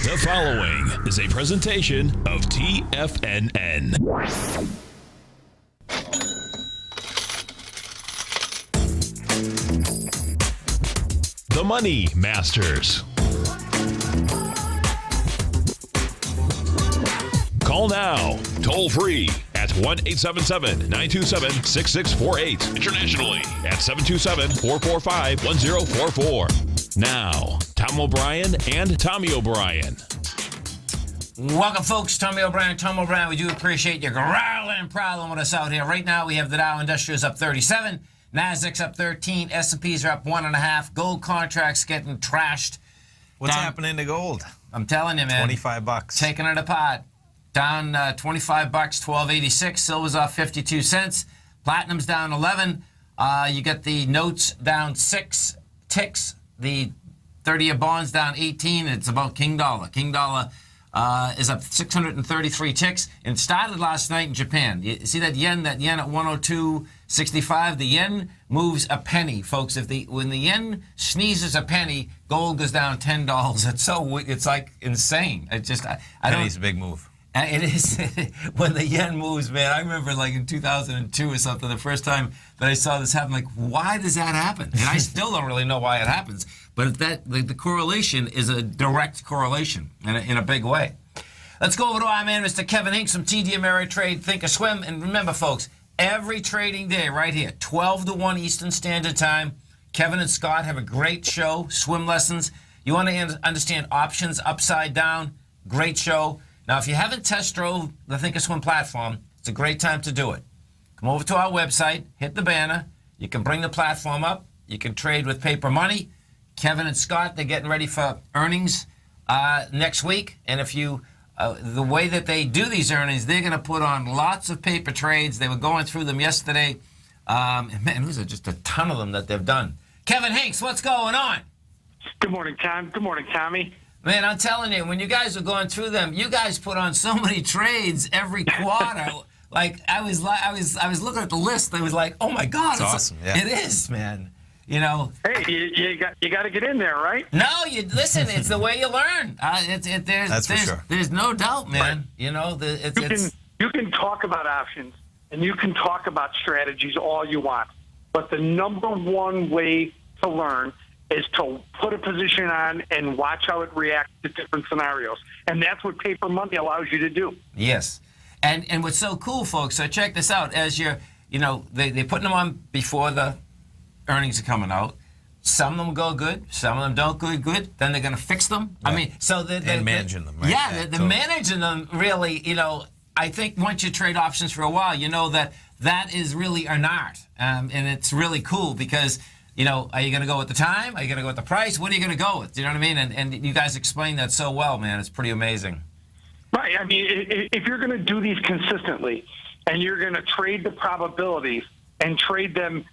The following is a presentation of TFNN. The Money Masters. Call now, toll free at 1-877-927-6648. Internationally at 727-445-1044. Now, Tom O'Brien and Tommy O'Brien. Welcome, folks. Tommy O'Brien, Tom O'Brien. We do appreciate your growling problem with us out here. Right now, we have the Dow Industrials up 37, Nasdaq's up 13, S&Ps are up 1.5, gold contracts getting trashed. What's happening to gold? I'm telling you, man. $25. Taking it apart. Down $25, $12.86. Silver's off 52 cents. Platinum's down 11. You get the notes down 6 ticks. The 30-year bonds down 18. It's about King Dollar. King Dollar is up 633 ticks. And started last night in Japan. You see that yen at 102.65? The yen moves a penny, folks. When the yen sneezes a penny, gold goes down $10. It's like insane. Penny's a big move. It is. When the yen moves, man. I remember like in 2002 or something, the first time that I saw this happen, like, why does that happen? And I still don't really know why it happens. But the correlation is a direct correlation in a big way. Let's go over to our man, Mr. Kevin Hinks from TD Ameritrade Thinkorswim. And remember, folks, every trading day right here, 12 to 1 Eastern Standard Time, Kevin and Scott have a great show, swim lessons. You want to understand options upside down, great show. Now, if you haven't test drove the Thinkorswim platform, it's a great time to do it. Come over to our website, hit the banner. You can bring the platform up. You can trade with paper money. Kevin and Scott, they're getting ready for earnings next week. And if the way that they do these earnings, they're going to put on lots of paper trades. They were going through them yesterday. And man, these are just a ton of them that they've done. Kevin Hinks, what's going on? Good morning, Tom. Good morning, Tommy. Man, I'm telling you, when you guys were going through them, you guys put on so many trades every quarter. Like I was looking at the list. I was like, oh my God, it's awesome. Yeah. It is, man. You know. Hey, you got to get in there, right? No, you listen. It's the way you learn. That's for sure. There's no doubt, man. Right. You know, you can talk about options and you can talk about strategies all you want, but the number one way to learn is to put a position on and watch how it reacts to different scenarios. And that's what paper money allows you to do. Yes. And what's so cool, folks, so check this out. As they're putting them on before the earnings are coming out. Some of them go good. Some of them don't go good. Then they're going to fix them. Yeah. I mean, so they're managing them, right? Yeah, they're managing them really, I think once you trade options for a while, you know that is really an art. And it's really cool because are you going to go with the time? Are you going to go with the price? What are you going to go with? Do you know what I mean? And you guys explain that so well, man. It's pretty amazing. Right. I mean, if you're going to do these consistently and you're going to trade the probabilities and trade them,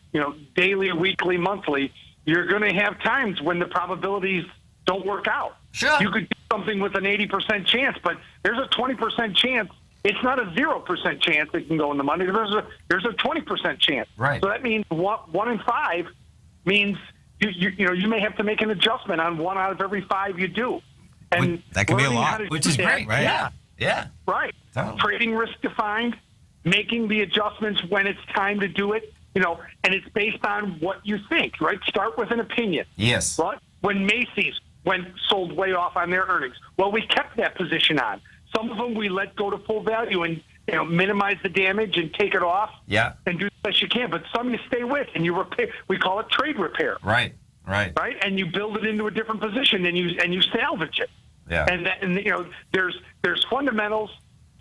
daily, weekly, monthly, you're going to have times when the probabilities don't work out. Sure. You could do something with an 80% chance, but there's a 20% chance. It's not a 0% chance it can go in the money. There's a 20% chance. Right. So that means 1 in 5 means you may have to make an adjustment on 1 out of every 5 you do. And that can be a lot, which is great, right? Yeah. Right. Totally. Trading risk defined, making the adjustments when it's time to do it, and it's based on what you think, right? Start with an opinion. Yes. Right? When Macy's sold way off on their earnings, well, we kept that position on. Some of them we let go to full value and minimize the damage and take it off. Yeah. And do the best you can. But some you stay with and you repair. We call it trade repair. Right. Right. And you build it into a different position and you salvage it. Yeah. And there's fundamentals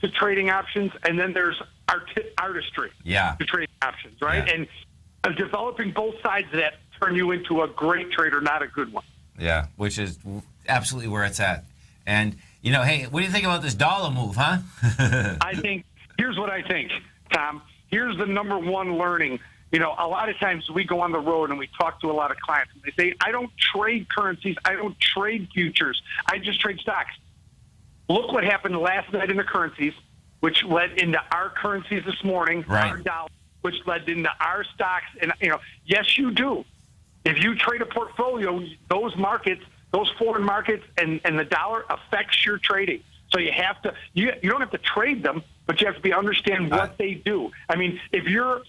to trading options, and then there's artistry to trading options, right? Yeah. And developing both sides of that turn you into a great trader, not a good one. Yeah, which is absolutely where it's at. And, hey, what do you think about this dollar move, huh? Here's what I think, Tom. Here's the number one learning. A lot of times we go on the road and we talk to a lot of clients, and they say, I don't trade currencies. I don't trade futures. I just trade stocks. Look what happened last night in the currencies, which led into our currencies this morning, right. Our dollar, which led into our stocks. And, yes, you do. If you trade a portfolio, those markets those foreign markets and the dollar affects your trading. So you have to you don't have to trade them, but you have to understand what they do. I mean, if you're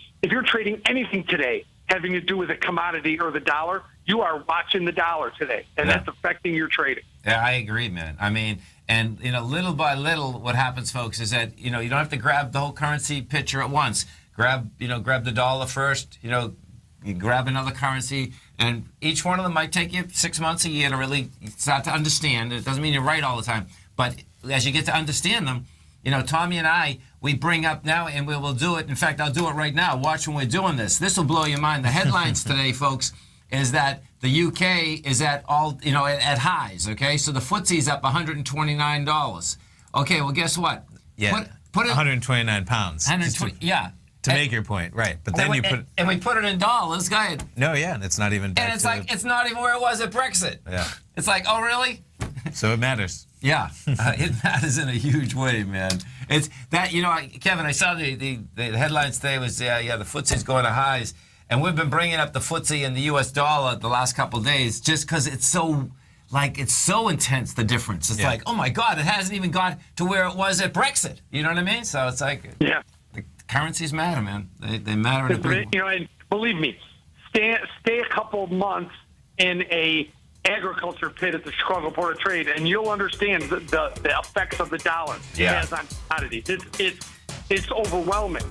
trading anything today having to do with a commodity or the dollar, you are watching the dollar today, and that's affecting your trading. Yeah, I agree, man. I mean, and little by little, what happens, folks, is that you don't have to grab the whole currency picture at once. Grab the dollar first. You grab another currency, and each one of them might take you 6 months, a year to really start to understand. It doesn't mean you're right all the time, but as you get to understand them, Tommy and I, we bring up now, and we will do it. In fact, I'll do it right now. Watch when we're doing this. This will blow your mind. The headlines today, folks, is that the UK is at at highs. Okay, so the FTSE's up $129. Okay, well, guess what? Yeah, put it 129 pounds. 120. Yeah. To make your point, right? But then you put and we put it in dollars. Go ahead. No, yeah, and it's not even. And it's it's not even where it was at Brexit. Yeah. It's like, oh really? So it matters. Yeah, it matters in a huge way, man. It's that Kevin. I saw the headlines today was the FTSE's going to highs, and we've been bringing up the FTSE and the U.S. dollar the last couple of days just because it's so intense, the difference. It's like, oh my God, it hasn't even got to where it was at Brexit. You know what I mean? So it's like, yeah. Currencies matter, man. They matter in a big way. And believe me, stay a couple of months in a agriculture pit at the Chicago Board of Trade, and you'll understand the effects of the dollar it has on commodities. It's overwhelming.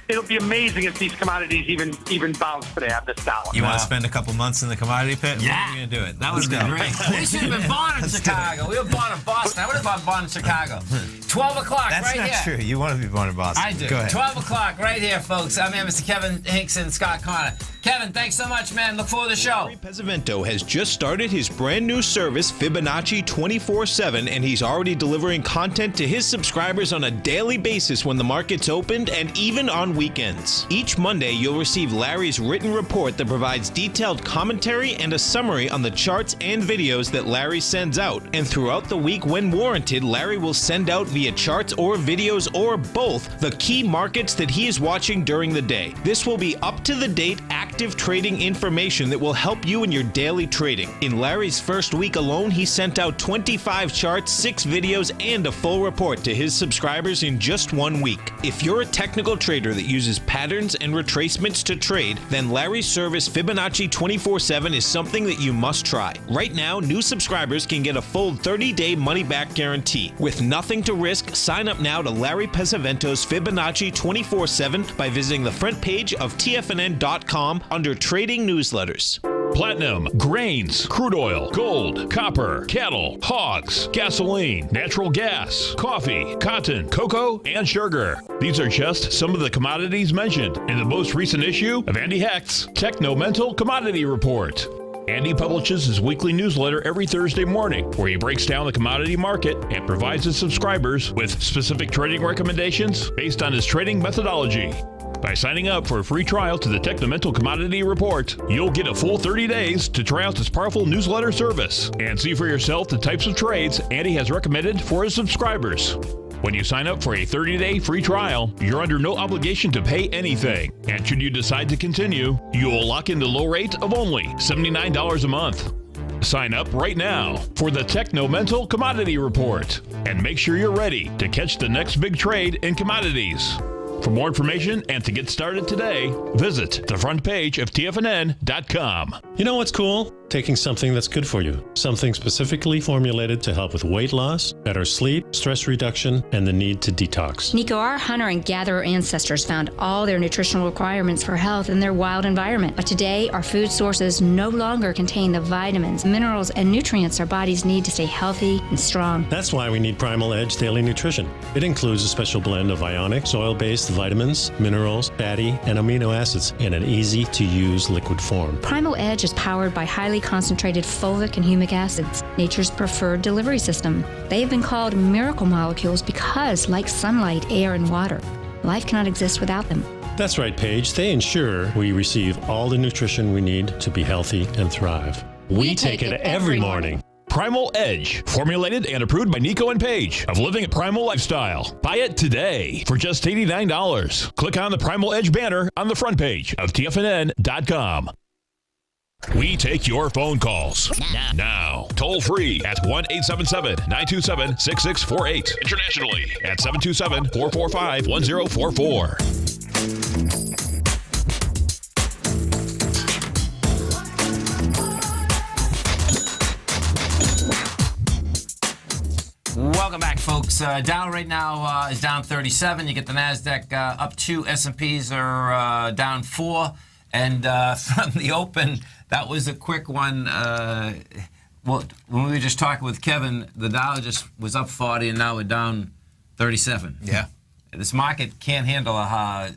It'll be amazing if these commodities even bounce today on this dollar. You want to spend a couple months in the commodity pit? Yeah. When are you going to do it? That would be great. We should have been born in Chicago. We were born in Boston. I would have been born in Chicago. 12 o'clock That's right here. That's not true. You want to be born in Boston. I do. Go ahead. 12 o'clock right here, folks. I'm here, Mr. Kevin Hinkson, Scott Connor. Kevin, thanks so much, man. Look forward to the show. Larry Pesavento has just started his brand new service, Fibonacci 24/7, and he's already delivering content to his subscribers on a daily basis when the market's opened and even on weekends. Each Monday, you'll receive Larry's written report that provides detailed commentary and a summary on the charts and videos that Larry sends out. And throughout the week, when warranted, Larry will send out via charts or videos or both the key markets that he is watching during the day. This will be up-to-the-date, active trading information that will help you in your daily trading. In Larry's first week alone, he sent out 25 charts, 6 videos, and a full report to his subscribers in just 1 week. If you're a technical trader that uses patterns and retracements to trade, then Larry's service Fibonacci 24/7 is something that you must try. Right now, new subscribers can get a full 30-day money-back guarantee. With nothing to risk, sign up now to Larry Pesavento's Fibonacci 24/7 by visiting the front page of TFNN.com under Trading Newsletters. Platinum, grains, crude oil, gold, copper, cattle, hogs, gasoline, natural gas, coffee, cotton, cocoa, and sugar. These are just some of the commodities mentioned in the most recent issue of Andy Hecht's Technomental Commodity Report. Andy publishes his weekly newsletter every Thursday morning, where he breaks down the commodity market and provides his subscribers with specific trading recommendations based on his trading methodology. By signing up for a free trial to the Technomental Commodity Report, you'll get a full 30 days to try out this powerful newsletter service and see for yourself the types of trades Andy has recommended for his subscribers. When you sign up for a 30-day free trial, you're under no obligation to pay anything. And should you decide to continue, you'll lock in the low rate of only $79 a month. Sign up right now for the Technomental Commodity Report and make sure you're ready to catch the next big trade in commodities. For more information and to get started today, visit the front page of TFNN.com. You know what's cool? Taking something that's good for you. Something specifically formulated to help with weight loss, better sleep, stress reduction, and the need to detox. Nico, our hunter and gatherer ancestors found all their nutritional requirements for health in their wild environment. But today, our food sources no longer contain the vitamins, minerals, and nutrients our bodies need to stay healthy and strong. That's why we need Primal Edge Daily Nutrition. It includes a special blend of ionic, soil-based vitamins, minerals, fatty, and amino acids in an easy-to-use liquid form. Primal Edge is powered by highly concentrated fulvic and humic acids, nature's preferred delivery system. They have been called miracle molecules because, like sunlight, air, and water, life cannot exist without them. That's right, Paige. They ensure we receive all the nutrition we need to be healthy and thrive. We take it every morning. Primal Edge, formulated and approved by Nico and Paige of Living a Primal Lifestyle. Buy it today for just $89. Click on the Primal Edge banner on the front page of TFNN.com. We take your phone calls now. Toll free at 1-877-927-6648. Internationally at 727-445-1044. Welcome back, folks. Dow right now is down 37. You get the NASDAQ up 2. S&Ps are down 4. And from the open, that was a quick one. Well, when we were just talking with Kevin, the Dow just was up 40, and now we're down 37. Yeah. This market can't handle a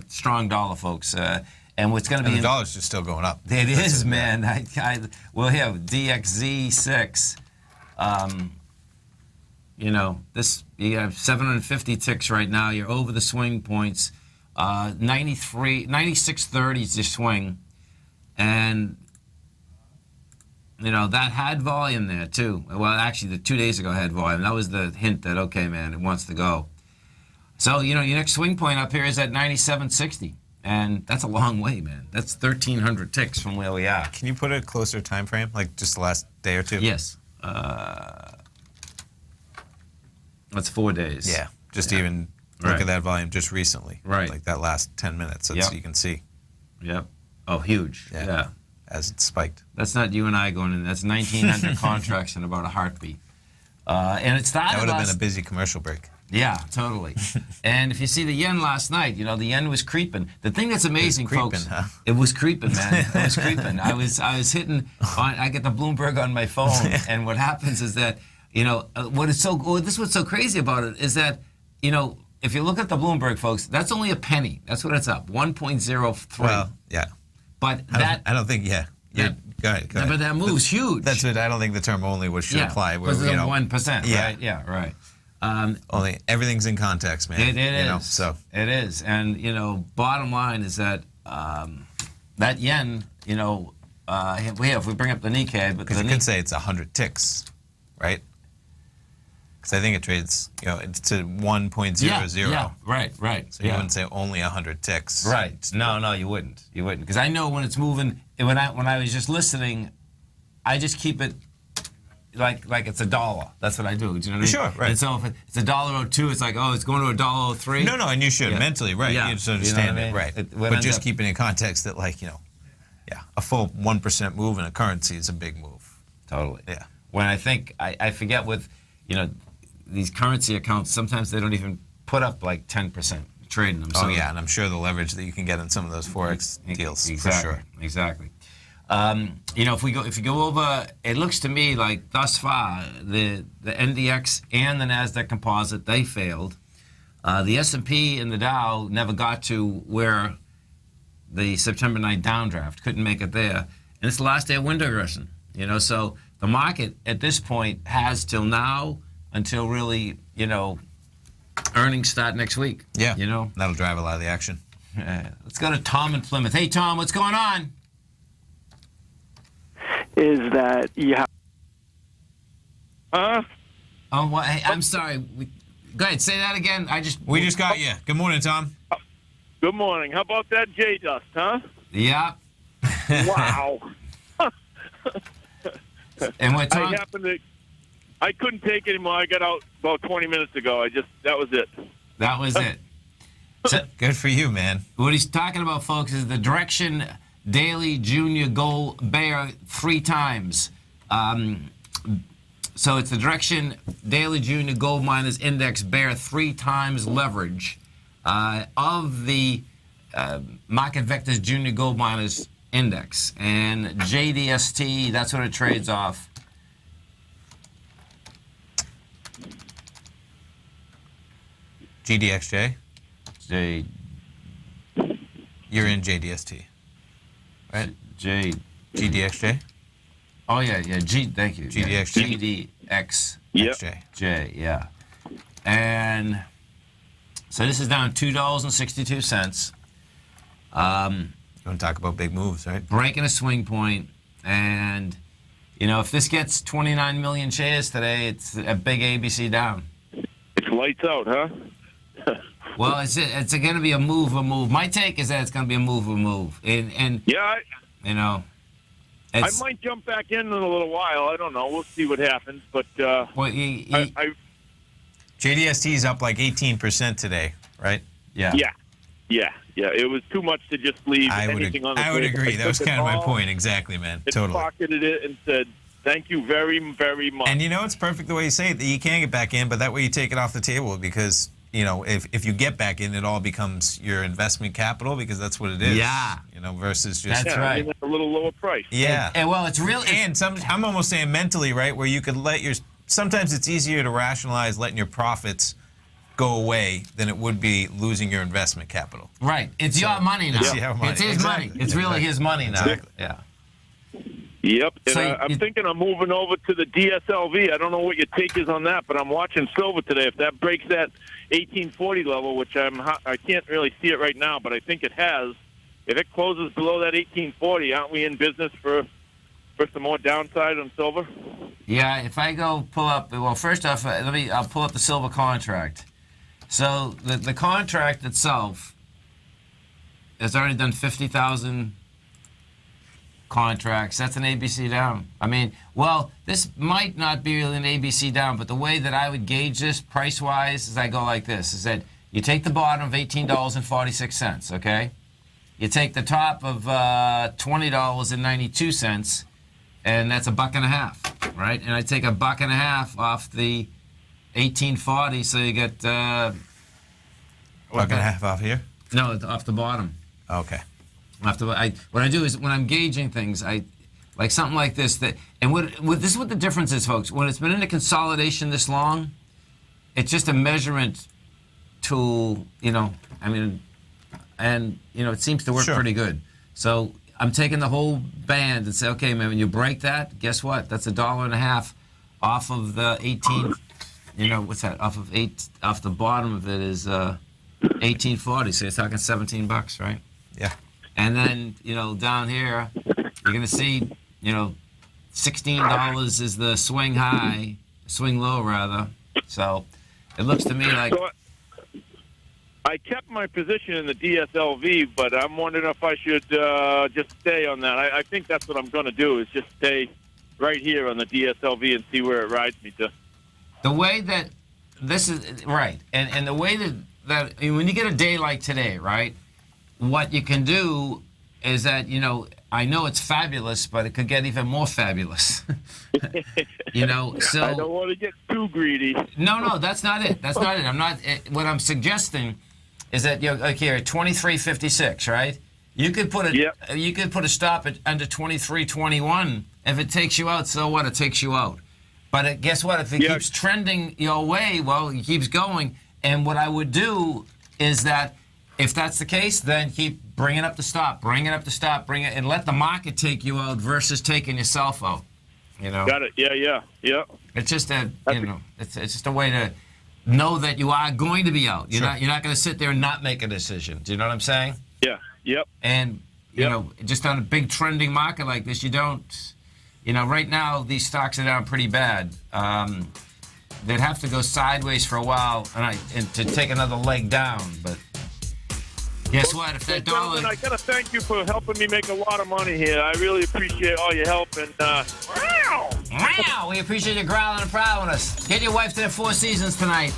strong dollar, folks. And what's going to be... And the dollar's just still going up. It is, man. Well, here, DXZ6... you know, you have 750 ticks right now. You're over the swing points. 96.30 is the swing. And, you know, that had volume there, too. Well, actually, 2 days ago had volume. That was the hint that, okay, man, it wants to go. So, you know, your next swing point up here is at 97.60. And that's a long way, man. That's 1,300 ticks from where we are. Can you put a closer time frame, like just the last day or two? Yes. That's 4 days. Yeah, just even look at that volume just recently. Right. Like that last 10 minutes, that's you can see. Yep. Oh, huge. Yeah. As it spiked. That's not you and I going in. That's 1,900 contracts in about a heartbeat. And it started That would have been a busy commercial break. Yeah, totally. And if you see the yen last night, you know, the yen was creeping. The thing that's amazing, creeping, folks, huh? it was creeping, man. It was creeping. I was hitting, I get the Bloomberg on my phone, and what happens is that, you know, this is what's so crazy about it is that, you know, if you look at the Bloomberg, folks, that's only a penny. That's what it's up, 1.03. Well, yeah. But I don't think, go ahead. But that move's huge. That's what I don't think the term only should apply. Because it's 1%, yeah. right? Yeah, right. Only everything's in context, man. It is. Know, so it is, and you know, bottom line is that that yen, you know, if we bring up the Nikkei, but because you could say it's 100 ticks, right? Because I think it trades, you know, it's to 1.00. Yeah, right. So you wouldn't say only 100 ticks. Right. No, you wouldn't. You wouldn't. Because I know when it's moving, and when I was just listening, I just keep it like it's $1. That's what I do. Do you know what I mean? Sure, right. And so if it's $1.02, it's like, oh, it's going to $1.03. No, and you should mentally, right? Yeah. You just understand You know what I mean? it, right? What But ends just up- keeping in context that, like, you know, a full 1% move in a currency is a big move. Totally. Yeah. When I think, I forget with, you know, these currency accounts, sometimes they don't even put up like 10% trading them. Oh, yeah, and I'm sure the leverage that you can get in some of those Forex deals, for sure. Exactly. You know, if you go over, it looks to me like thus far the NDX and the Nasdaq Composite, they failed. The S&P and the Dow never got to where the September 9th downdraft, couldn't make it there, and it's the last day of window aggression. You know, so the market at this point has till now until really, you know, earnings start next week. Yeah, you know, that'll drive a lot of the action. Let's go to Tom in Plymouth. Hey, Tom, what's going on? Is that you have... Oh, well, hey, I'm sorry. Go ahead, say that again. We just got you. Good morning, Tom. Good morning. How about that J-Dust, huh? Yeah. Wow. And what, Tom? I couldn't take it anymore. I got out about 20 minutes ago. That was it. That was it. So, good for you, man. What he's talking about, folks, is the Direction Daily Junior Gold Bear 3 times. So it's the Direction Daily Junior Gold Miners Index Bear 3 times leverage of the Market Vectors Junior Gold Miners Index. And JDST, that's what it trades off. GDXJ? You're in JDST, right? GDXJ? Oh, yeah. Thank you. GDXJ? GDXJ, yeah. And so this is down $2.62. You want to talk about big moves, right? Breaking a swing point. And, you know, if this gets 29 million shares today, it's a big ABC down. It's lights out, huh? Well, it's going to be a move. My take is that it's going to be a move. And yeah, you know, I might jump back in a little while. I don't know. We'll see what happens. But Well, JDST is up like 18% today, right? yeah. yeah. It was too much to just leave anything on the I would table. agree. I That was took it kind of my all, point. Exactly, man. Totally. Pocketed it and said, "Thank you very, very much." And it's perfect the way you say it, that you can get back in, but that way you take it off the table because, if you get back in, it all becomes your investment capital because that's what it is. Yeah. Versus just. That's yeah, right. at a little lower price. Yeah. And well, it's really. And I'm almost saying mentally, right, where you could sometimes it's easier to rationalize letting your profits go away than it would be losing your investment capital. Right. It's your money now. It's your money. It's his Exactly. money. It's really his money now. Exactly. Yeah. Yep. And So I'm thinking of moving over to the DSLV. I don't know what your take is on that, but I'm watching silver today. If that breaks that 1840 level, which I can't really see it right now, but I think it has. If it closes below that 1840, aren't we in business for some more downside on silver? Yeah. If I go pull up, well, first off, I'll pull up the silver contract. So the contract itself has already done 50,000 contracts. That's an ABC down. I mean, well, this might not be really an ABC down, but the way that I would gauge this price-wise is I go like this, is that you take the bottom of $18.46, okay? You take the top of $20.92, and that's $1.50, right? And I take $1.50 off the 1840, so you get $1.50 off here? no, off the bottom. Okay. What I do is when I'm gauging things, I like something like this. This is what the difference is, folks. When it's been in a consolidation this long, it's just a measurement tool. I mean, and it seems to work Sure. pretty good. So I'm taking the whole band and say, okay, man, when you break that, guess what? That's $1.50 off of the 18. What's that? Off the bottom of it is 1840. So you're talking $17, right? Yeah. And then, down here, you're going to see, $16 is the swing low rather. So it looks to me like. So I kept my position in the DSLV, but I'm wondering if I should just stay on that. I think that's what I'm going to do, is just stay right here on the DSLV and see where it rides me to. The way that this is right, and the way that when you get a day like today, right, what you can do is that, I know it's fabulous, but it could get even more fabulous. So I don't want to get too greedy. No, that's not it. That's not it. What I'm suggesting is that like here at 23.56, right? You could put a stop at under 23.21. If it takes you out, so what? It takes you out. But guess what? If it keeps trending your way, well, it keeps going. And what I would do is that if that's the case, then keep bringing up the stop, and let the market take you out versus taking yourself out. Got it. Yeah. It's just it's just a way to know that you are going to be out. You're not going to sit there and not make a decision. Do you know what I'm saying? Yeah. Yep. And just on a big trending market like this, you don't. Right now these stocks are down pretty bad. They'd have to go sideways for a while and to take another leg down, but. Guess what? If that dollar... Gentlemen, I got to thank you for helping me make a lot of money here. I really appreciate all your help. And, we appreciate you growling and prowling us. Get your wife to the Four Seasons tonight.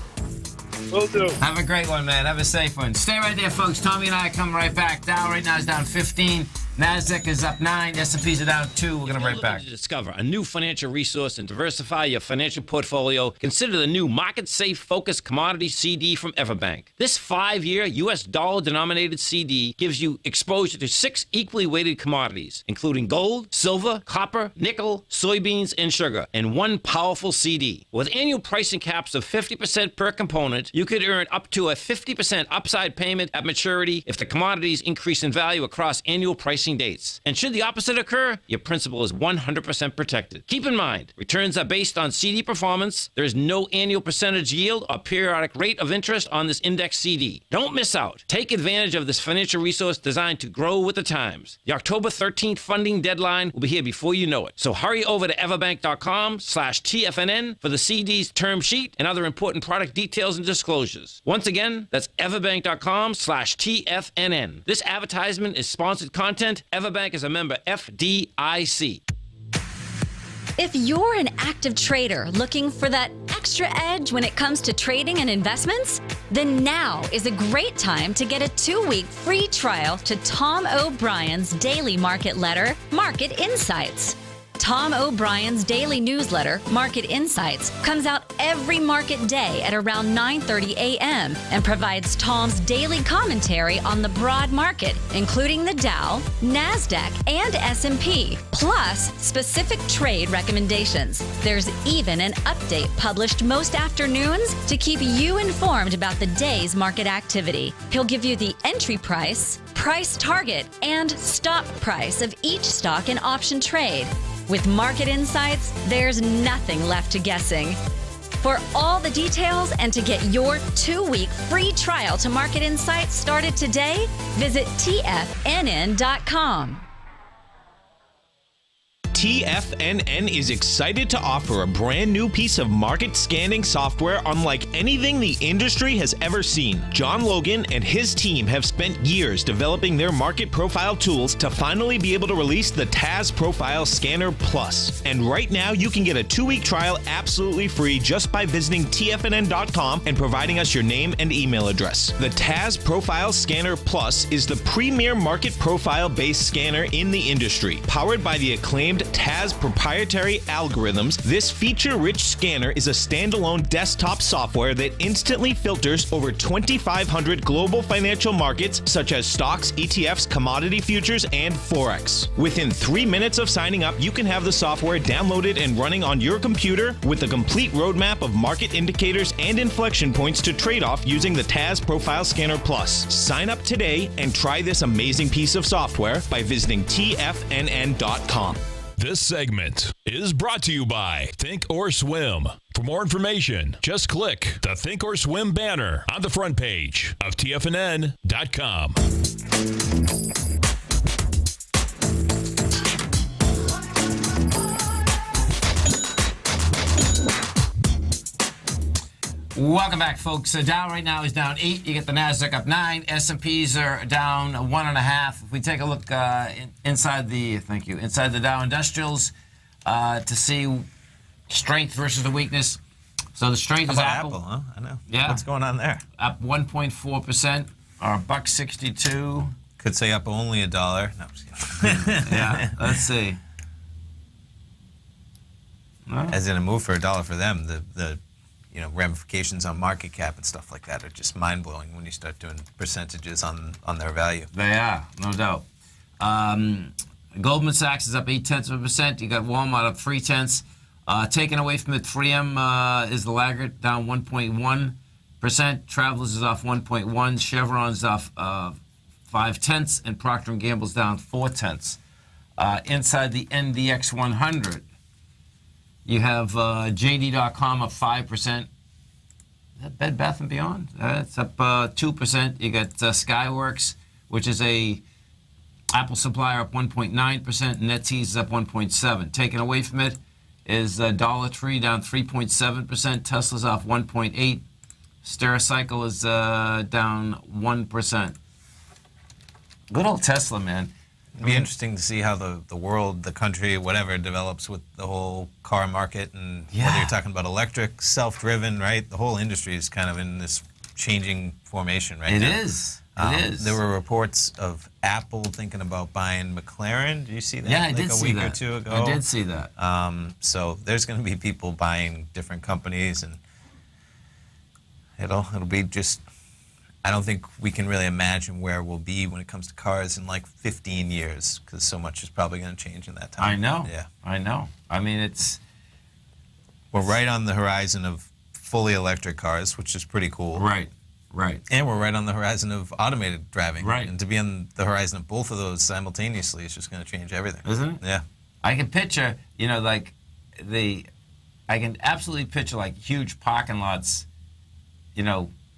Will do. Have a great one, man. Have a safe one. Stay right there, folks. Tommy and I are coming right back. Dow right now is down 15. NASDAQ is up 9. S&Ps are down 2. We're going to be right back. To discover a new financial resource and diversify your financial portfolio, consider the new Market Safe Focus Commodity CD from Everbank. This 5-year U.S. dollar-denominated CD gives you exposure to 6 equally weighted commodities, including gold, silver, copper, nickel, soybeans, and sugar, in one powerful CD. With annual pricing caps of 50% per component, you could earn up to a 50% upside payment at maturity if the commodities increase in value across annual pricing dates. And should the opposite occur, your principal is 100% protected. Keep in mind, returns are based on CD performance. There is no annual percentage yield or periodic rate of interest on this index CD. Don't miss out. Take advantage of this financial resource designed to grow with the times. The October 13th funding deadline will be here before you know it. So hurry over to everbank.com/TFNN for the CD's term sheet and other important product details and disclosures. Once again, that's everbank.com/TFNN. This advertisement is sponsored content 5%. Everbank is a member FDIC. If you're an active trader looking for that extra edge when it comes to trading and investments, then now is a great time to get a 2-week free trial to Tom O'Brien's daily market letter, Market Insights. Tom O'Brien's daily newsletter, Market Insights, comes out every market day at around 9:30 a.m. and provides Tom's daily commentary on the broad market, including the Dow, NASDAQ, and S&P, plus specific trade recommendations. There's even an update published most afternoons to keep you informed about the day's market activity. He'll give you the entry price, price target, and stop price of each stock and option trade. With Market Insights, there's nothing left to guessing. For all the details and to get your 2-week free trial to Market Insights started today, visit TFNN.com. TFNN is excited to offer a brand new piece of market scanning software unlike anything the industry has ever seen. John Logan and his team have spent years developing their market profile tools to finally be able to release the TAS Profile Scanner Plus. And right now, you can get a 2-week trial absolutely free just by visiting TFNN.com and providing us your name and email address. The TAS Profile Scanner Plus is the premier market profile-based scanner in the industry. Powered by the acclaimed TAS proprietary algorithms, this feature-rich scanner is a standalone desktop software that instantly filters over 2,500 global financial markets such as stocks, ETFs, commodity futures, and Forex. Within 3 minutes of signing up, you can have the software downloaded and running on your computer with a complete roadmap of market indicators and inflection points to trade off using the TAS Profile Scanner Plus. Sign up today and try this amazing piece of software by visiting TFNN.com. This segment is brought to you by Thinkorswim. For more information, just click the Thinkorswim banner on the front page of TFNN.com. Welcome back, folks. So Dow right now is down 8. You get the NASDAQ up 9. S&Ps are down 1.5. If we take a look inside the Dow Industrials to see strength versus the weakness. So the strength is Apple. Huh? I know. Yeah. What's going on there? Up 1.4%, or $1.62. Could say up only $1. No, I'm just kidding. Yeah. Let's see. As in a move for $1 for them, the ramifications on market cap and stuff like that are just mind-blowing when you start doing percentages on their value. They are, no doubt. Goldman Sachs is up 0.8%. You got Walmart up 0.3. Taken away from it, 3M is the laggard, down 1.1%. Travelers is off 1.1%. Chevron's off 0.5%, and Procter & Gamble's down 0.4%. Inside the NDX 100, you have JD.com up 5%. Is that Bed Bath & Beyond? It's up 2%. You got Skyworks, which is a Apple supplier, up 1.9%. NetEase is up 1.7%. Taken away from it is Dollar Tree down 3.7%. Tesla's off 1.8%. Stericycle is down 1%. Good old Tesla, man. It'd be interesting to see how the world, the country, whatever, develops with the whole car market, and whether you're talking about electric, self-driven, right? The whole industry is kind of in this changing formation right now. It is. There were reports of Apple thinking about buying McLaren. Did you see that? Yeah, I did see that. A week or two ago. I did see that. So there's going to be people buying different companies, and it'll be just. I don't think we can really imagine where we'll be when it comes to cars in like 15 years, because so much is probably going to change in that time. I know. Yeah. I know. I mean, we're right on the horizon of fully electric cars, which is pretty cool. Right. And we're right on the horizon of automated driving. Right. And to be on the horizon of both of those simultaneously is just going to change everything. Isn't it? Yeah. I can picture, I can absolutely picture like huge parking lots,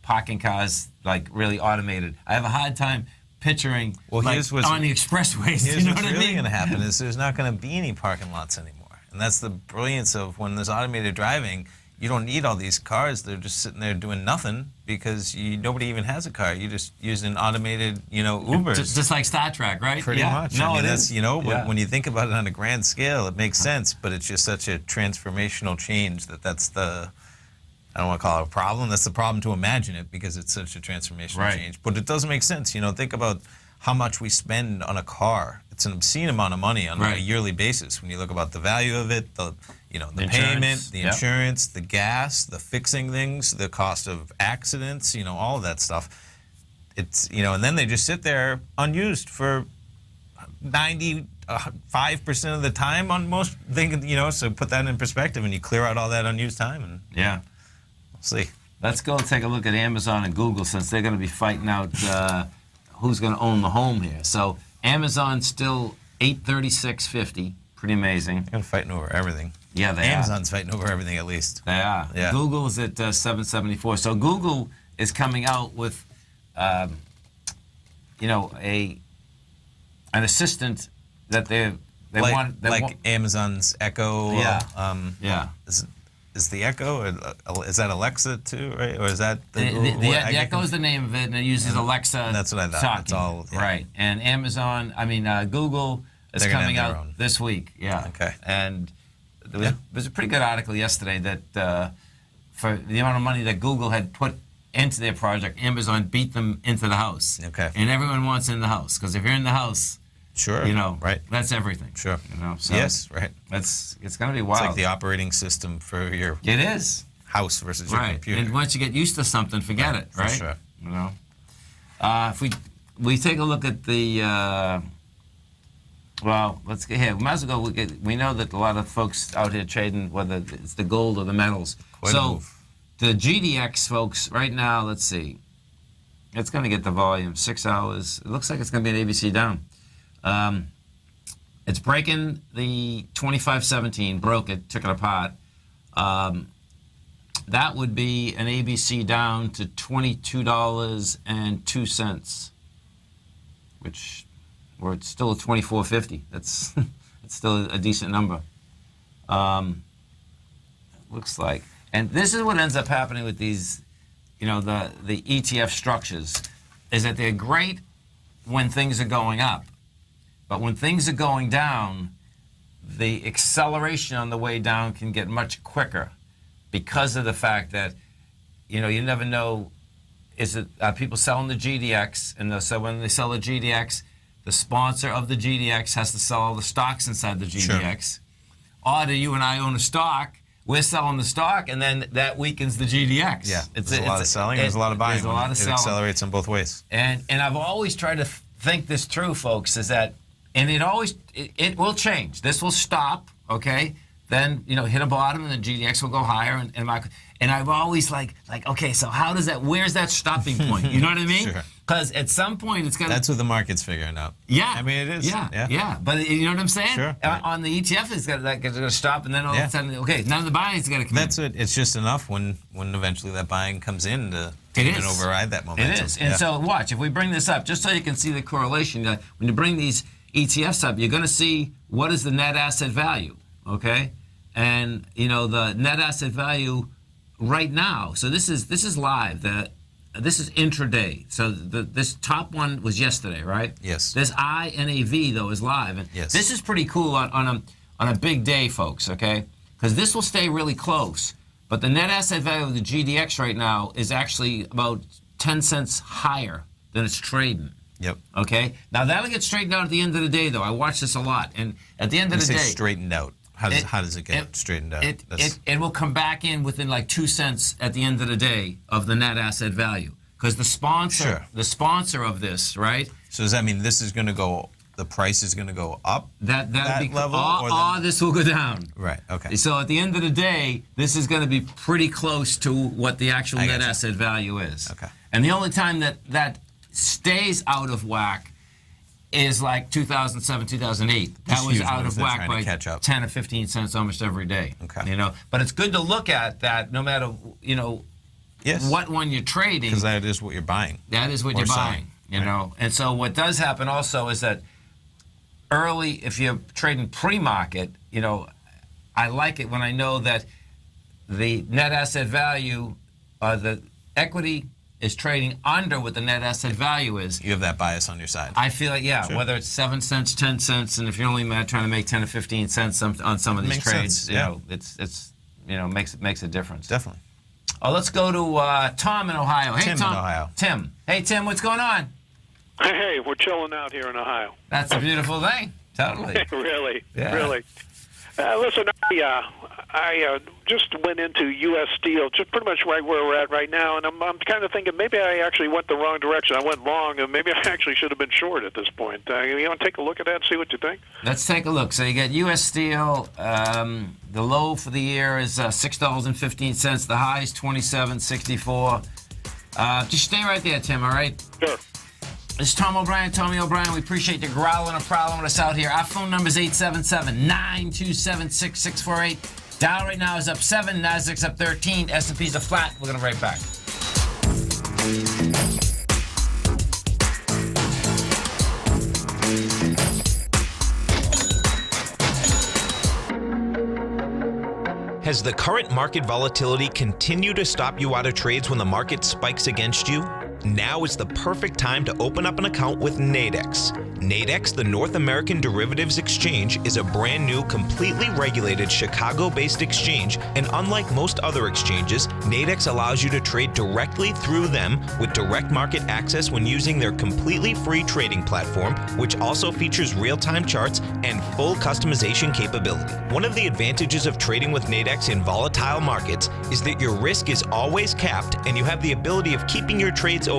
parking cars, like really automated. I have a hard time picturing on the expressways. Here's You know what's what I really mean? going to happen is there's not going to be any parking lots anymore. And that's the brilliance of when there's automated driving, you don't need all these cars. They're just sitting there doing nothing because nobody even has a car. You just use an automated, Uber. Just like Star Trek, right? Pretty much. No, I mean, that's, Yeah. when you think about it on a grand scale, it makes sense, but it's just such a transformational change that's the, I don't want to call it a problem. That's the problem to imagine it because it's such a transformational change. But it does make sense. Think about how much we spend on a car. It's an obscene amount of money on a yearly basis when you look about the value of it, the payment, the insurance, the gas, the fixing things, the cost of accidents, all of that stuff. It's, and then they just sit there unused for 95% of the time on most things, so put that in perspective and you clear out all that unused time and we'll see. Let's go take a look at Amazon and Google since they're going to be fighting out who's going to own the home here. So Amazon's still $836.50. Pretty amazing. They're fighting over everything. Yeah, they Amazon's fighting over everything at least. They are. Yeah. Google's at $774. So Google is coming out with, an assistant that they want. Amazon's Echo. Yeah. Is the Echo, or is that Alexa too, right? Or is that the Echo is the name of it, and it uses Alexa. That's what I thought. Talking, that's all. Yeah. Right. And Google is coming out this week. Yeah. Okay. And there was a pretty good article yesterday that for the amount of money that Google had put into their project, Amazon beat them into the house. Okay. And everyone wants in the house because if you're in the house, sure, right, that's everything. Sure. So yes, right. It's going to be wild. It's like the operating system for your house versus your computer. And once you get used to something, forget it, right? For sure. If we take a look at the let's get here. We might as well go. We know that a lot of folks out here trading, whether it's the gold or the metals. Quite a move. The GDX folks right now, let's see. It's going to get the volume 6 hours. It looks like it's going to be an ABC down. It's breaking the 2517, broke it, took it apart. That would be an ABC down to $22.02, which we're still at 24.50. That's still a decent number. Looks like, and this is what ends up happening with these, the ETF structures, is that they're great when things are going up. But when things are going down, the acceleration on the way down can get much quicker because of the fact that, you never know, are people selling the GDX? And so when they sell the GDX, the sponsor of the GDX has to sell all the stocks inside the GDX. Sure. Or do you and I own a stock? We're selling the stock, and then that weakens the GDX. Yeah, there's a lot of selling, there's a lot of buying. There's a lot of selling. It accelerates in both ways. And I've always tried to think this through, folks, is that, and it will change. This will stop, okay? Then, hit a bottom, and the GDX will go higher, and I've always like, okay, so where's that stopping point? You know what I mean? Sure. Because at some point it's gonna. That's what the market's figuring out. Yeah. I mean, it is. Yeah. But you know what I'm saying? Sure. On the ETF, it's going to stop, and then all of a sudden, okay, none of the buying is going to come in. That's it. It's just enough when eventually that buying comes in to even override that momentum. It is. And so watch, if we bring this up, just so you can see the correlation, when you bring these ETFs up, you're going to see what is the net asset value, okay? And, the net asset value right now, so this is live, this is intraday. So this top one was yesterday, right? Yes. This INAV, though, is live. And yes. This is pretty cool on a big day, folks, okay? Because this will stay really close. But the net asset value of the GDX right now is actually about 10 cents higher than it's trading. Yep. Okay? Now, that'll get straightened out at the end of the day, though. I watch this a lot. And at the end of the day... straightened out. How does it get straightened out? It will come back in within like 2 cents at the end of the day of the net asset value. Because the sponsor of this, right? So does that mean this is going to go, the price is going to go up that level? Or this will go down. Right, okay. So at the end of the day, this is going to be pretty close to what the actual net asset value is. Okay. And the only time that stays out of whack is like 2007, 2008. That was out of whack by 10 or 15 cents almost every day. Okay. But it's good to look at that no matter, what one you're trading. Because that is what you're buying. That is what you're buying, know. And so what does happen also is that early, if you're trading pre-market, I like it when I know that the net asset value, the equity is trading under what the net asset value is. You have that bias on your side. I feel like, Sure. whether it's 7 cents, 10 cents, and if you're only trying to make 10 or 15 cents on some of these Makes trades, sense, yeah. it's makes a difference. Definitely. Oh, let's go to Tom in Ohio. Hey, Tim in Tom. Ohio. Tim. Hey, Tim, what's going on? Hey, we're chilling out here in Ohio. That's a beautiful thing. Totally. Really, Yeah. really. Listen, I just went into U.S. Steel, just pretty much right where we're at right now, and I'm kind of thinking maybe I actually went the wrong direction. I went long, and maybe I actually should have been short at this point. You want to take a look at that and see what you think? Let's take a look. So you get U.S. Steel. The low for the year is $6.15. The high is $27.64. Just stay right there, Tim, all right? Sure. This is Tom O'Brien, Tommy O'Brien. We appreciate you growling and prowling with us out here. Our phone number is 877-927-6648. Dow right now is up 7, Nasdaq's up 13, S&P's are flat. We're going to be right back. Has the current market volatility continued to stop you out of trades when the market spikes against you? Now is the perfect time to open up an account with Nadex. Nadex, the North American Derivatives Exchange, is a brand new, completely regulated Chicago-based exchange, and unlike most other exchanges, Nadex allows you to trade directly through them with direct market access when using their completely free trading platform, which also features real-time charts and full customization capability. One of the advantages of trading with Nadex in volatile markets is that your risk is always capped and you have the ability of keeping your trades open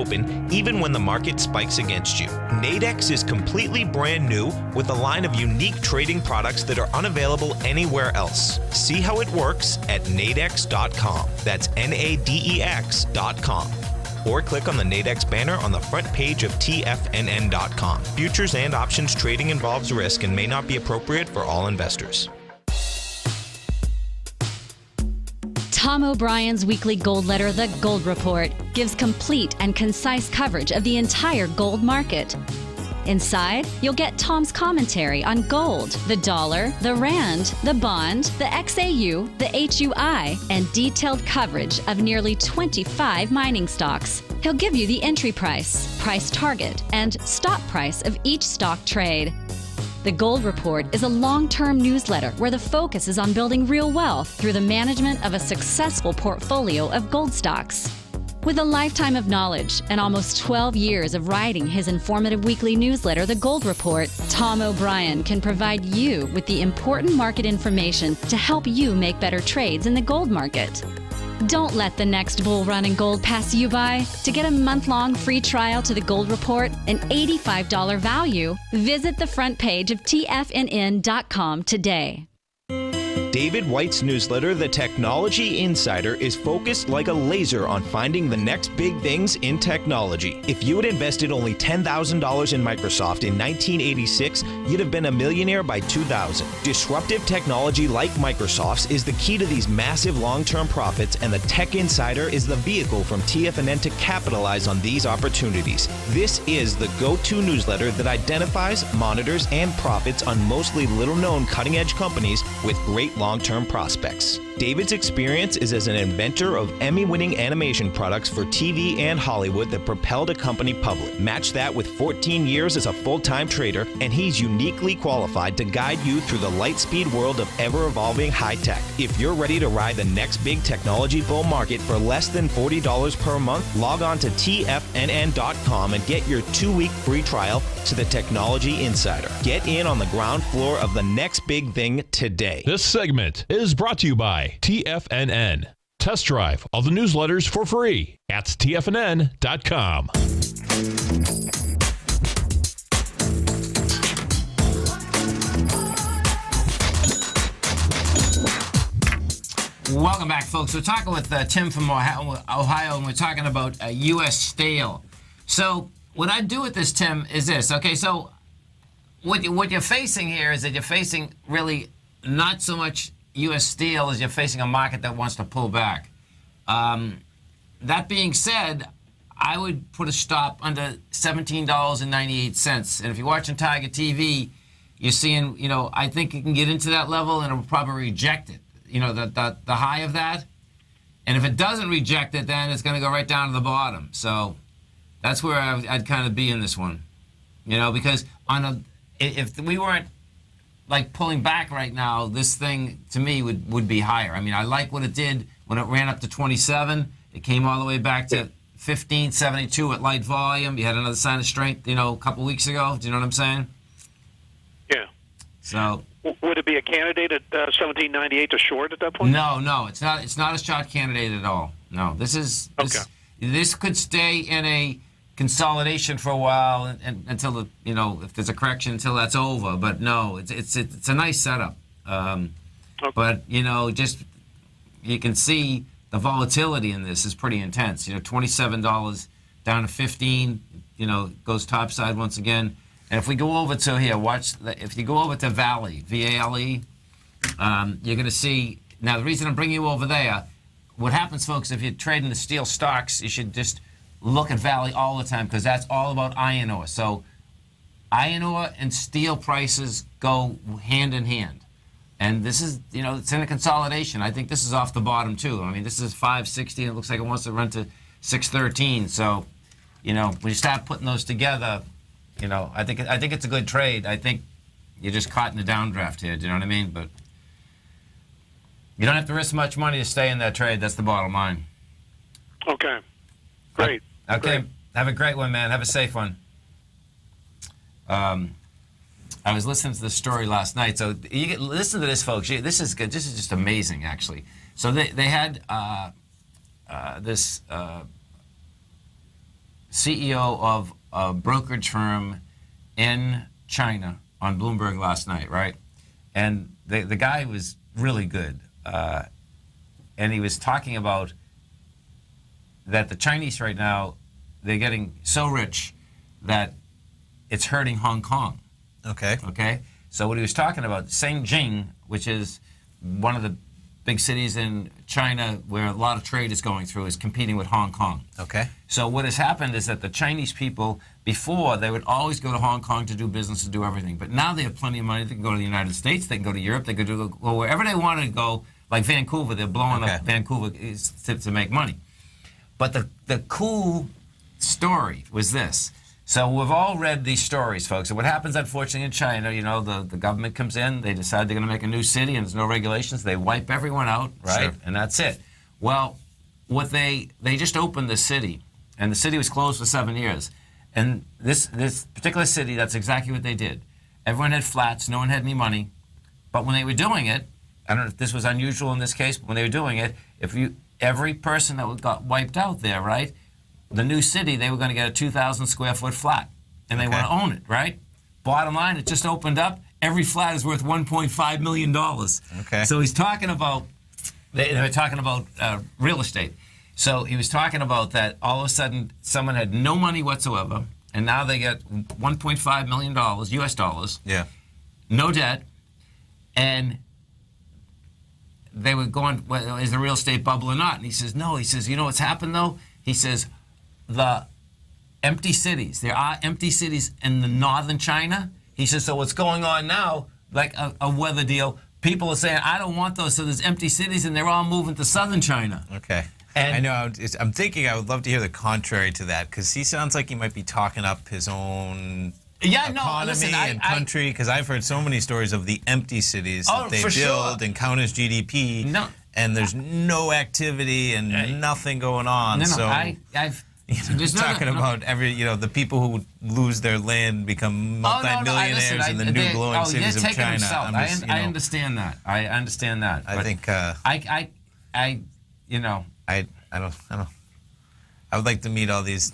even when the market spikes against you. Nadex is completely brand new with a line of unique trading products that are unavailable anywhere else. See how it works at nadex.com. That's NADEX.com. Or click on the Nadex banner on the front page of TFNN.com. Futures and options trading involves risk and may not be appropriate for all investors. Tom O'Brien's weekly gold letter, The Gold Report, gives complete and concise coverage of the entire gold market. Inside, you'll get Tom's commentary on gold, the dollar, the rand, the bond, the XAU, the HUI, and detailed coverage of nearly 25 mining stocks. He'll give you the entry price, price target, and stop price of each stock trade. The Gold Report is a long-term newsletter where the focus is on building real wealth through the management of a successful portfolio of gold stocks. With a lifetime of knowledge and almost 12 years of writing his informative weekly newsletter, The Gold Report, Tom O'Brien can provide you with the important market information to help you make better trades in the gold market. Don't let the next bull run in gold pass you by. To get a month-long free trial to The Gold Report, an $85 value, visit the front page of TFNN.com today. David White's newsletter, The Technology Insider, is focused like a laser on finding the next big things in technology. If you had invested only $10,000 in Microsoft in 1986, you'd have been a millionaire by 2000. Disruptive technology like Microsoft's is the key to these massive long-term profits, and the Tech Insider is the vehicle from TFNN to capitalize on these opportunities. This is the go-to newsletter that identifies, monitors, and profits on mostly little-known cutting-edge companies with great long-term prospects. David's experience is as an inventor of Emmy-winning animation products for TV and Hollywood that propelled a company public. Match that with 14 years as a full-time trader, and he's uniquely qualified to guide you through the light-speed world of ever-evolving high-tech. If you're ready to ride the next big technology bull market for less than $40 per month, log on to TFNN.com and get your 2-week free trial to the Technology Insider. Get in on the ground floor of the next big thing today. This segment is brought to you by TFNN. Test drive all the newsletters for free at TFNN.com. Welcome back, folks. We're talking with Tim from Ohio, and we're talking about U.S. Steel. So what I do with this, Tim, is this. Okay, so what you're facing here is that you're facing really not so much U.S. Steel as you're facing a market that wants to pull back. That being said, I would put a stop under $17.98. And if you're watching Tiger TV, you're seeing, I think you can get into that level and it'll probably reject it. The high of that. And if it doesn't reject it, then it's going to go right down to the bottom. So that's where I'd kind of be in this one, because if we weren't like pulling back right now, this thing to me would be higher. I mean, I like what it did when it ran up to 27. It came all the way back to 1572 at light volume. You had another sign of strength, a couple weeks ago. Do you know what I'm saying? Yeah. So would it be a candidate at 1798 to short at that point? No, it's not. It's not a short candidate at all. No, this could stay in a consolidation for a while and until if there's a correction until that's over. But no, it's a nice setup. Okay. But just you can see the volatility in this is pretty intense. $27 down to 15. Goes topside once again. And if we go over to here, if you go over to Valley, VALE, you're going to see, now the reason I'm bringing you over there, what happens, folks, if you're trading the steel stocks, you should just look at Valley all the time because that's all about iron ore. So iron ore and steel prices go hand in hand. And this is, it's in a consolidation. I think this is off the bottom, too. I mean, this is 560, and it looks like it wants to run to 613. So, when you start putting those together, I think it's a good trade. I think you're just caught in a downdraft here. Do you know what I mean? But you don't have to risk much money to stay in that trade. That's the bottom line. Okay. Great. Okay. Great. Have a great one, man. Have a safe one. I was listening to this story last night. So listen to this, folks. This is good. This is just amazing, actually. So they had this CEO of a brokerage firm in China on Bloomberg last night, right? And the guy was really good. And he was talking about that the Chinese right now, they're getting so rich that it's hurting Hong Kong. Okay? So what he was talking about, Shenzhen, which is one of the big cities in China where a lot of trade is going through, is competing with Hong Kong. Okay. So what has happened is that the Chinese people, before, they would always go to Hong Kong to do business, to do everything. But now they have plenty of money. They can go to the United States. They can go to Europe. They could go wherever they want to go, like Vancouver. They're blowing up Vancouver to make money. But the cool story was this. So we've all read these stories, folks. And what happens, unfortunately, in China, the government comes in, they decide they're going to make a new city, and there's no regulations. They wipe everyone out, right? Sure. And that's it. Well, what they just opened the city, and the city was closed for 7 years. And this particular city, that's exactly what they did. Everyone had flats. No one had any money. But when they were doing it, I don't know if this was unusual in this case, but when they were doing it, every person that got wiped out there, right? The new city, they were going to get a 2,000 square foot flat, and they want to own it, right? Bottom line, it just opened up. Every flat is worth $1.5 million. Okay. So he's talking about, they were talking about real estate. So he was talking about that all of a sudden someone had no money whatsoever, and now they get $1.5 million, US dollars. Yeah. No debt, and they were going, well, is the real estate bubble or not? And he says, no. He says, you know what's happened, though? He says, the empty cities. There are empty cities in the northern China. He says, so what's going on now, like a weather deal, people are saying, I don't want those, so there's empty cities, and they're all moving to southern China. Okay. And I know. I'm thinking I would love to hear the contrary to that, because he sounds like he might be talking up his own economy and country, because I've heard so many stories of the empty cities that they build and count as GDP, and there's no activity and nothing going on. He's talking about the people who lose their land become multimillionaires in the new glowing cities of China. I understand that. I understand that. I think I would like to meet all these,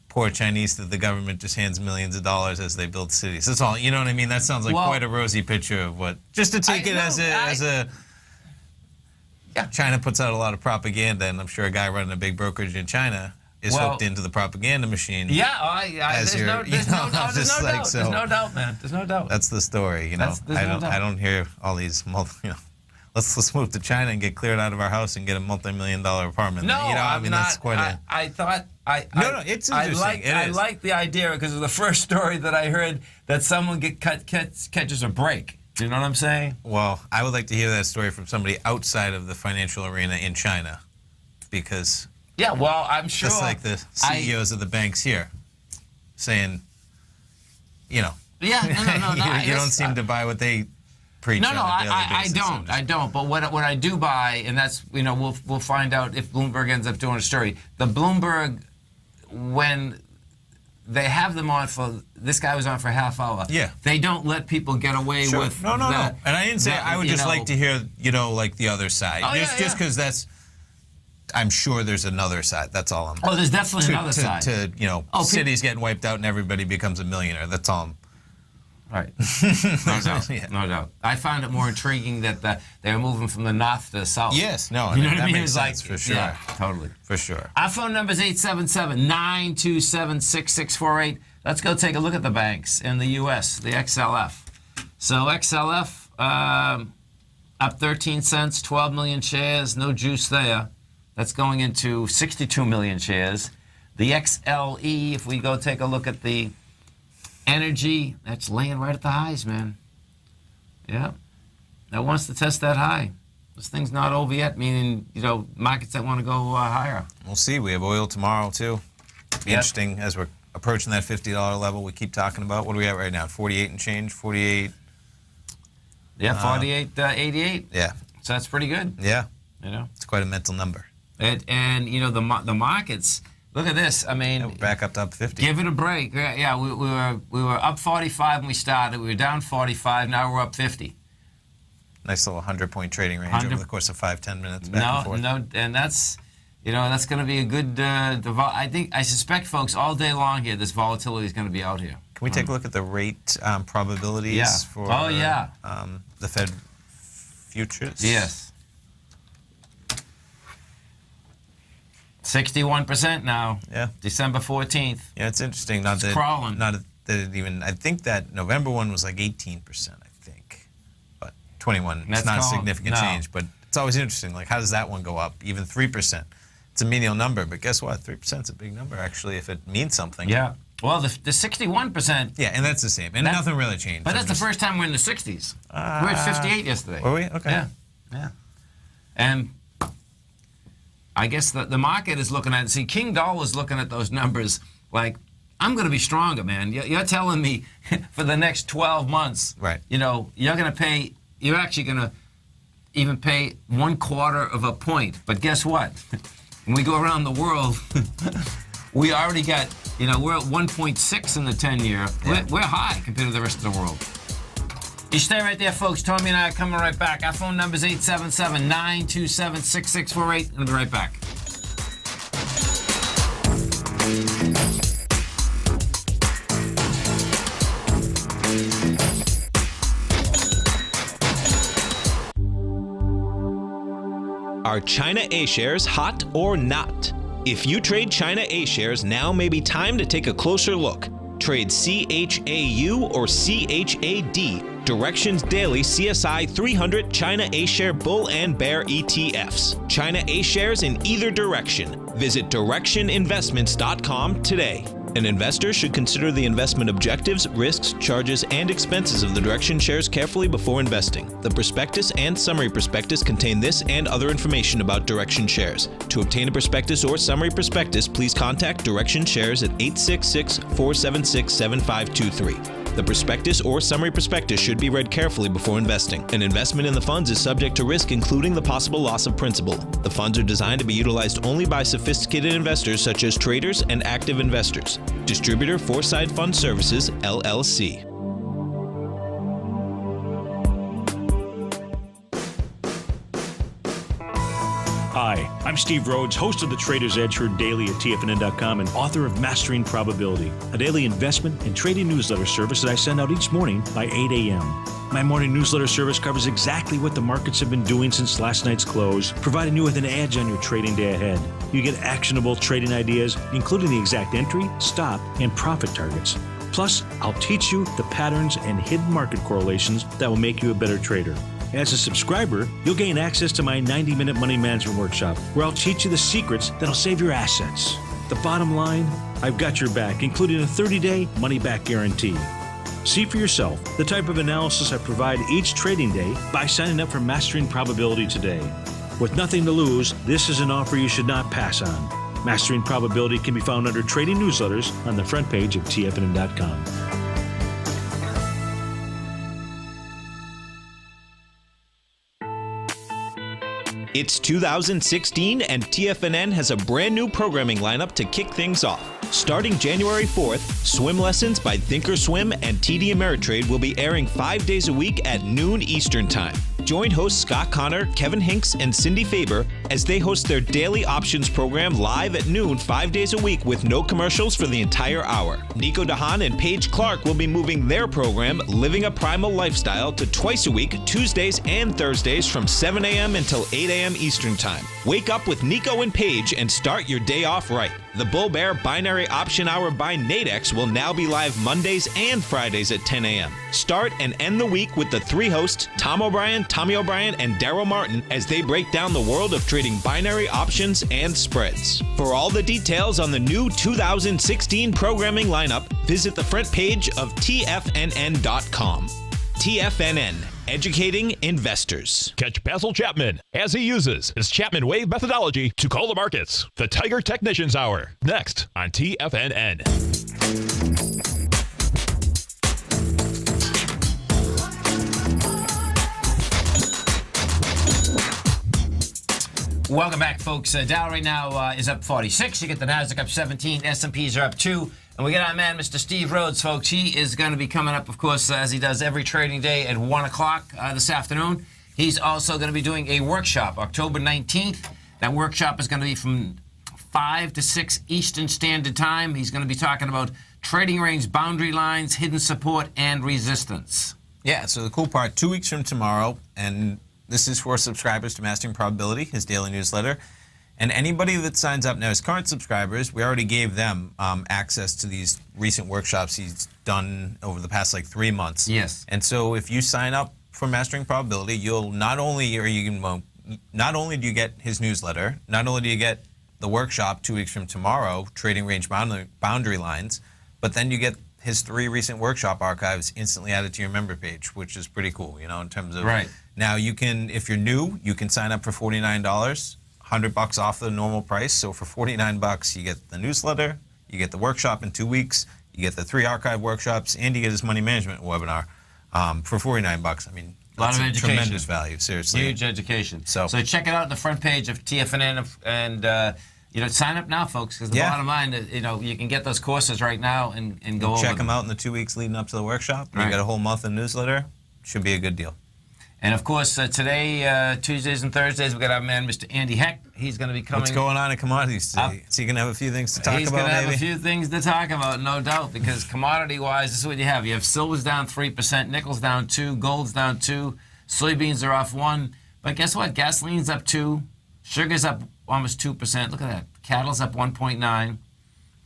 poor Chinese that the government just hands millions of dollars as they build cities. That's all. You know what I mean? That sounds like quite a rosy picture of what. Just to take China puts out a lot of propaganda, and I'm sure a guy running a big brokerage in China is hooked into the propaganda machine. Yeah, there's no doubt, man. There's no doubt. That's the story, I don't hear all these, let's move to China and get cleared out of our house and get a multi-million-dollar apartment. No, that's quite it's interesting. I like the idea because it was the first story that I heard that someone catches a break. Do you know what I'm saying? Well, I would like to hear that story from somebody outside of the financial arena in China, because Yeah, well, I'm sure. just like the CEOs of the banks here, saying, Yeah, no. you don't seem to buy what they preach. No, on a daily I basis. don't. I don't. But what I do buy, and that's, we'll find out if Bloomberg ends up doing a story. The Bloomberg, when they have them on this guy was on for a half hour. Yeah. They don't let people get away with no. that. And I didn't say I would just like to hear, like the other side. Oh, just because that's, I'm sure there's another side. That's all I'm. Oh, there's definitely another side. Cities getting wiped out and everybody becomes a millionaire. That's all I'm. Right. No doubt. Yeah. No doubt. I found it more intriguing that they were moving from the north to the south. Yes. No. You know what that I mean? makes It's sense for sure. Yeah, totally. For sure. Our phone number is 877-927-6648. Let's go take a look at the banks in the U.S., the XLF. So XLF up 13 cents, 12 million shares, no juice there. That's going into 62 million shares. The XLE, if we go take a look at the energy, that's laying right at the highs, man. Yeah. That wants to test that high. This thing's not over yet, meaning, markets that want to go higher. We'll see. We have oil tomorrow, too. Be interesting as we're approaching that $50 level we keep talking about. What are we at right now? 48 and change? 48? Yeah, 48.88. Yeah. So that's pretty good. Yeah. It's quite a mental number. And the markets, look at this. I mean, we're back up 50. Give it a break. Yeah, we were up 45 when we started. We were down 45. Now we're up 50. Nice little 100-point trading range over the course of 5-10 minutes. Back and forth. And that's that's going to be a good. I suspect, folks, all day long here, this volatility is going to be out here. Can we take a look at the rate probabilities for the Fed futures? Yes. 61% now. Yeah. December 14th. Yeah, it's interesting. It's crawling. Not that it even. I think that November one was like 18%. I think, but 21. It's not a significant change, but it's always interesting. Like, how does that one go up? Even 3%. It's a menial number, but guess what? 3% is a big number actually if it means something. Yeah. Well, the 61%. Yeah, and that's the same, and nothing really changed. But that's the first time we're in the 60s. We were at 58 yesterday. Were we? Okay. Yeah. And I guess the market is looking at it. See, King Doll is looking at those numbers like, I'm going to be stronger, man. You're telling me for the next 12 months, right? You're going to pay. You're actually going to even pay 1/4 of a point. But guess what? When we go around the world, we already got. We're at 1.6 in the 10-year. Yeah. We're high compared to the rest of the world. You stay right there, folks. Tommy and I are coming right back. Our phone number is 877-927-6648. I'll be right back. Are China A-shares hot or not? If you trade China A-shares, now may be time to take a closer look. Trade CHAU or CHAD, Directions Daily CSI 300 China A-share Bull and Bear ETFs. China A-shares in either direction. Visit directioninvestments.com today. An investor should consider the investment objectives, risks, charges, and expenses of the Direction shares carefully before investing. The prospectus and summary prospectus contain this and other information about Direction shares. To obtain a prospectus or summary prospectus, please contact Direction shares at 866-476-7523. The prospectus or summary prospectus should be read carefully before investing. An investment in the funds is subject to risk, including the possible loss of principal. The funds are designed to be utilized only by sophisticated investors such as traders and active investors. Distributor Foreside Fund Services, LLC. Hi, I'm Steve Rhodes, host of the Trader's Edge, heard daily at TFNN.com and author of Mastering Probability, a daily investment and trading newsletter service that I send out each morning by 8 a.m. My morning newsletter service covers exactly what the markets have been doing since last night's close, providing you with an edge on your trading day ahead. You get actionable trading ideas, including the exact entry, stop, and profit targets. Plus, I'll teach you the patterns and hidden market correlations that will make you a better trader. As a subscriber, you'll gain access to my 90-minute money management workshop, where I'll teach you the secrets that'll save your assets. The bottom line, I've got your back, including a 30-day money-back guarantee. See for yourself the type of analysis I provide each trading day by signing up for Mastering Probability today. With nothing to lose, this is an offer you should not pass on. Mastering Probability can be found under Trading Newsletters on the front page of TFNN.com. It's 2016 and TFNN has a brand new programming lineup to kick things off. Starting January 4th, Swim Lessons by Thinkorswim and TD Ameritrade will be airing 5 days a week at noon Eastern Time. Join hosts Scott Connor, Kevin Hinks, and Cindy Faber as they host their daily options program live at noon 5 days a week with no commercials for the entire hour. Nico DeHaan and Paige Clark will be moving their program, Living a Primal Lifestyle, to twice a week, Tuesdays and Thursdays from 7 a.m. until 8 a.m. Eastern Time. Wake up with Nico and Paige and start your day off right. The Bull Bear Binary Option Hour by Nadex will now be live Mondays and Fridays at 10 a.m. Start and end the week with the three hosts, Tom O'Brien, Tommy O'Brien, and Daryl Martin, as they break down the world of trading binary options and spreads. For all the details on the new 2016 programming lineup, visit the front page of TFNN.com. TFNN, educating investors. Catch Basil Chapman as he uses his Chapman Wave methodology to call the markets. The Tiger Technicians Hour, next on TFNN. Welcome back, folks. Dow right now is up 46. You get the Nasdaq up 17. S&Ps are up 2. And we get our man, Mr. Steve Rhodes, folks. He is going to be coming up, of course, as he does every trading day at 1 o'clock this afternoon. He's also going to be doing a workshop October 19th. That workshop is going to be from 5 to 6 Eastern Standard Time. He's going to be talking about trading range boundary lines, hidden support, and resistance. Yeah, so the cool part, 2 weeks from tomorrow, and this is for subscribers to Mastering Probability, his daily newsletter. And anybody that signs up now as current subscribers, we already gave them access to these recent workshops he's done over the past 3 months. Yes. And so if you sign up for Mastering Probability, you'll not only do you get his newsletter, not only do you get the workshop 2 weeks from tomorrow, Trading Range Boundary Lines, but then you get his 3 recent workshop archives instantly added to your member page, which is pretty cool, in terms of... Right. Now, you can, if you're new, you can sign up for $49, $100 off the normal price. So for $49, you get the newsletter, you get the workshop in 2 weeks, you get the 3 archive workshops, and you get his money management webinar for $49. I mean, a lot of education. Tremendous value, seriously. Huge education. So check it out on the front page of TFNN, and sign up now, folks, because the bottom line, you can get those courses right now and go over check them out in the 2 weeks leading up to the workshop. Right. You got a whole month of newsletter. Should be a good deal. And, of course, today, Tuesdays and Thursdays, we've got our man, Mr. Andy Heck. He's going to be coming. What's going on in commodities today? Is he going to have a few things to talk about, He's going to have maybe? a few things to talk about, no doubt, because commodity-wise, this is what you have. You have silver's down 3%, nickel's down 2%, gold's down 2%, soybeans are off 1%. But guess what? Gasoline's up 2%, sugar's up almost 2%. Look at that. Cattle's up 1.9%.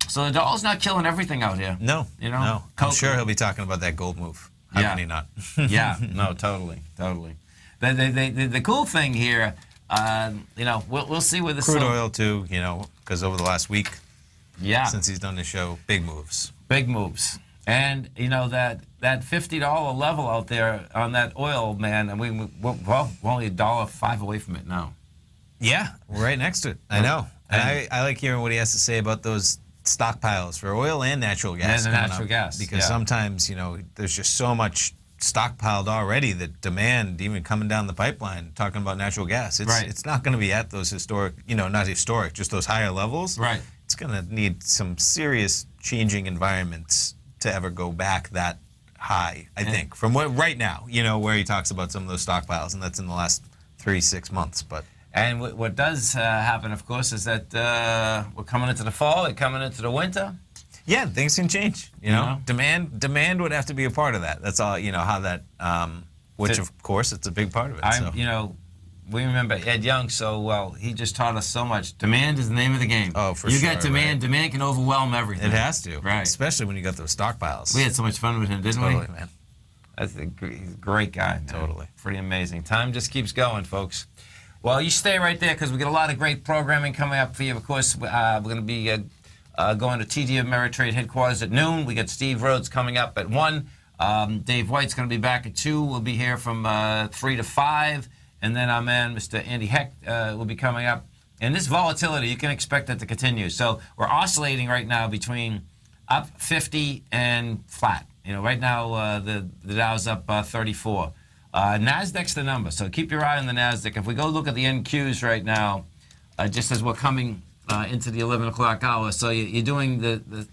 So the dollar's not killing everything out here. No, no. I'm sure he'll be talking about that gold move. How can he not? Yeah, no, totally. The cool thing here, we'll see where this... Crude oil, too, because over the last week, since he's done the show, big moves. Big moves. And, that $50 level out there on that oil, man, and we're only $1.05 away from it now. Yeah, we're right next to it. I know. And I like hearing what he has to say about those stockpiles for oil and natural gas. And natural gas. Because sometimes, there's just so much stockpiled already that demand, even coming down the pipeline, talking about natural gas, it's not going to be at those historic, not historic, just those higher levels. Right. It's going to need some serious changing environments to ever go back that high, I think, from right now, where he talks about some of those stockpiles, and that's in the last 3-6 months. But and what does happen, of course, is that we're coming into the fall, we're coming into the winter. Yeah, things can change. Demand would have to be a part of that. That's all. How that, which of course it's a big part of it. We remember Ed Young so well. He just taught us so much. Demand is the name of the game. Oh, for sure. You got demand. Right. Demand can overwhelm everything. It has to. Right. Especially when you got those stockpiles. We had so much fun with him, didn't we? Totally, man. He's a great guy. Man. Totally. Pretty amazing. Time just keeps going, folks. Well, you stay right there because we got a lot of great programming coming up for you. Of course, we're going to be going to TD Ameritrade headquarters at noon. We got Steve Rhodes coming up at 1. Dave White's going to be back at 2. We'll be here from 3 to 5. And then our man, Mr. Andy Hecht, will be coming up. And this volatility, you can expect that to continue. So we're oscillating right now between up 50 and flat. Right now the Dow's up 34. NASDAQ's the number, so keep your eye on the NASDAQ. If we go look at the NQs right now, just as we're coming into the 11 o'clock hour, so you're doing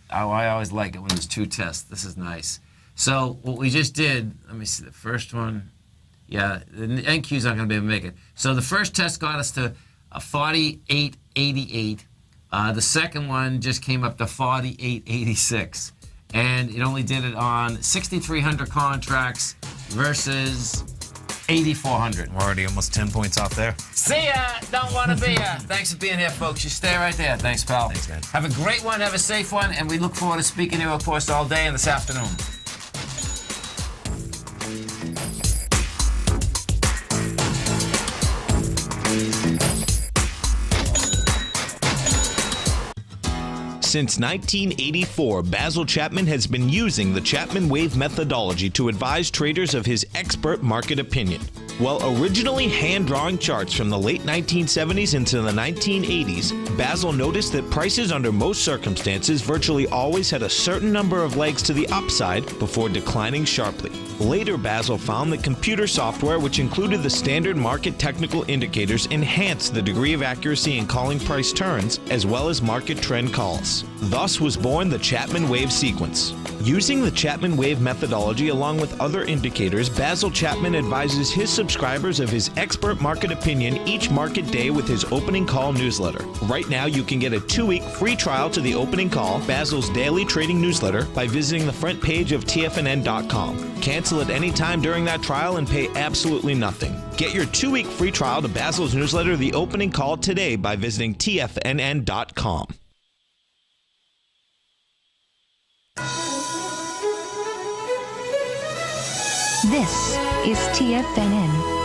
I always like it when there's 2 tests. This is nice. So what we just did, let me see the first one. Yeah, the NQs aren't going to be able to make it. So the first test got us to 48.88. The second one just came up to 48.86. And it only did it on 6,300 contracts versus 8,400. We're already almost 10 points off there. See ya! Don't want to be ya. Thanks for being here, folks. You stay right there. Thanks, pal. Thanks, man. Have a great one. Have a safe one. And we look forward to speaking to you, of course, all day and this afternoon. Since 1984, Basil Chapman has been using the Chapman Wave methodology to advise traders of his expert market opinion. While originally hand-drawing charts from the late 1970s into the 1980s, Basil noticed that prices under most circumstances virtually always had a certain number of legs to the upside before declining sharply. Later, Basil found that computer software, which included the standard market technical indicators, enhanced the degree of accuracy in calling price turns, as well as market trend calls. Thus was born the Chapman Wave sequence. Using the Chapman Wave methodology along with other indicators, Basil Chapman advises his subscribers of his expert market opinion each market day with his opening call newsletter. Right now, you can get a 2-week free trial to the opening call, Basil's daily trading newsletter, by visiting the front page of TFNN.com. Cancel at any time during that trial and pay absolutely nothing. Get your 2-week free trial to Basil's newsletter, The Opening Call, today by visiting TFNN.com. This is TFNN.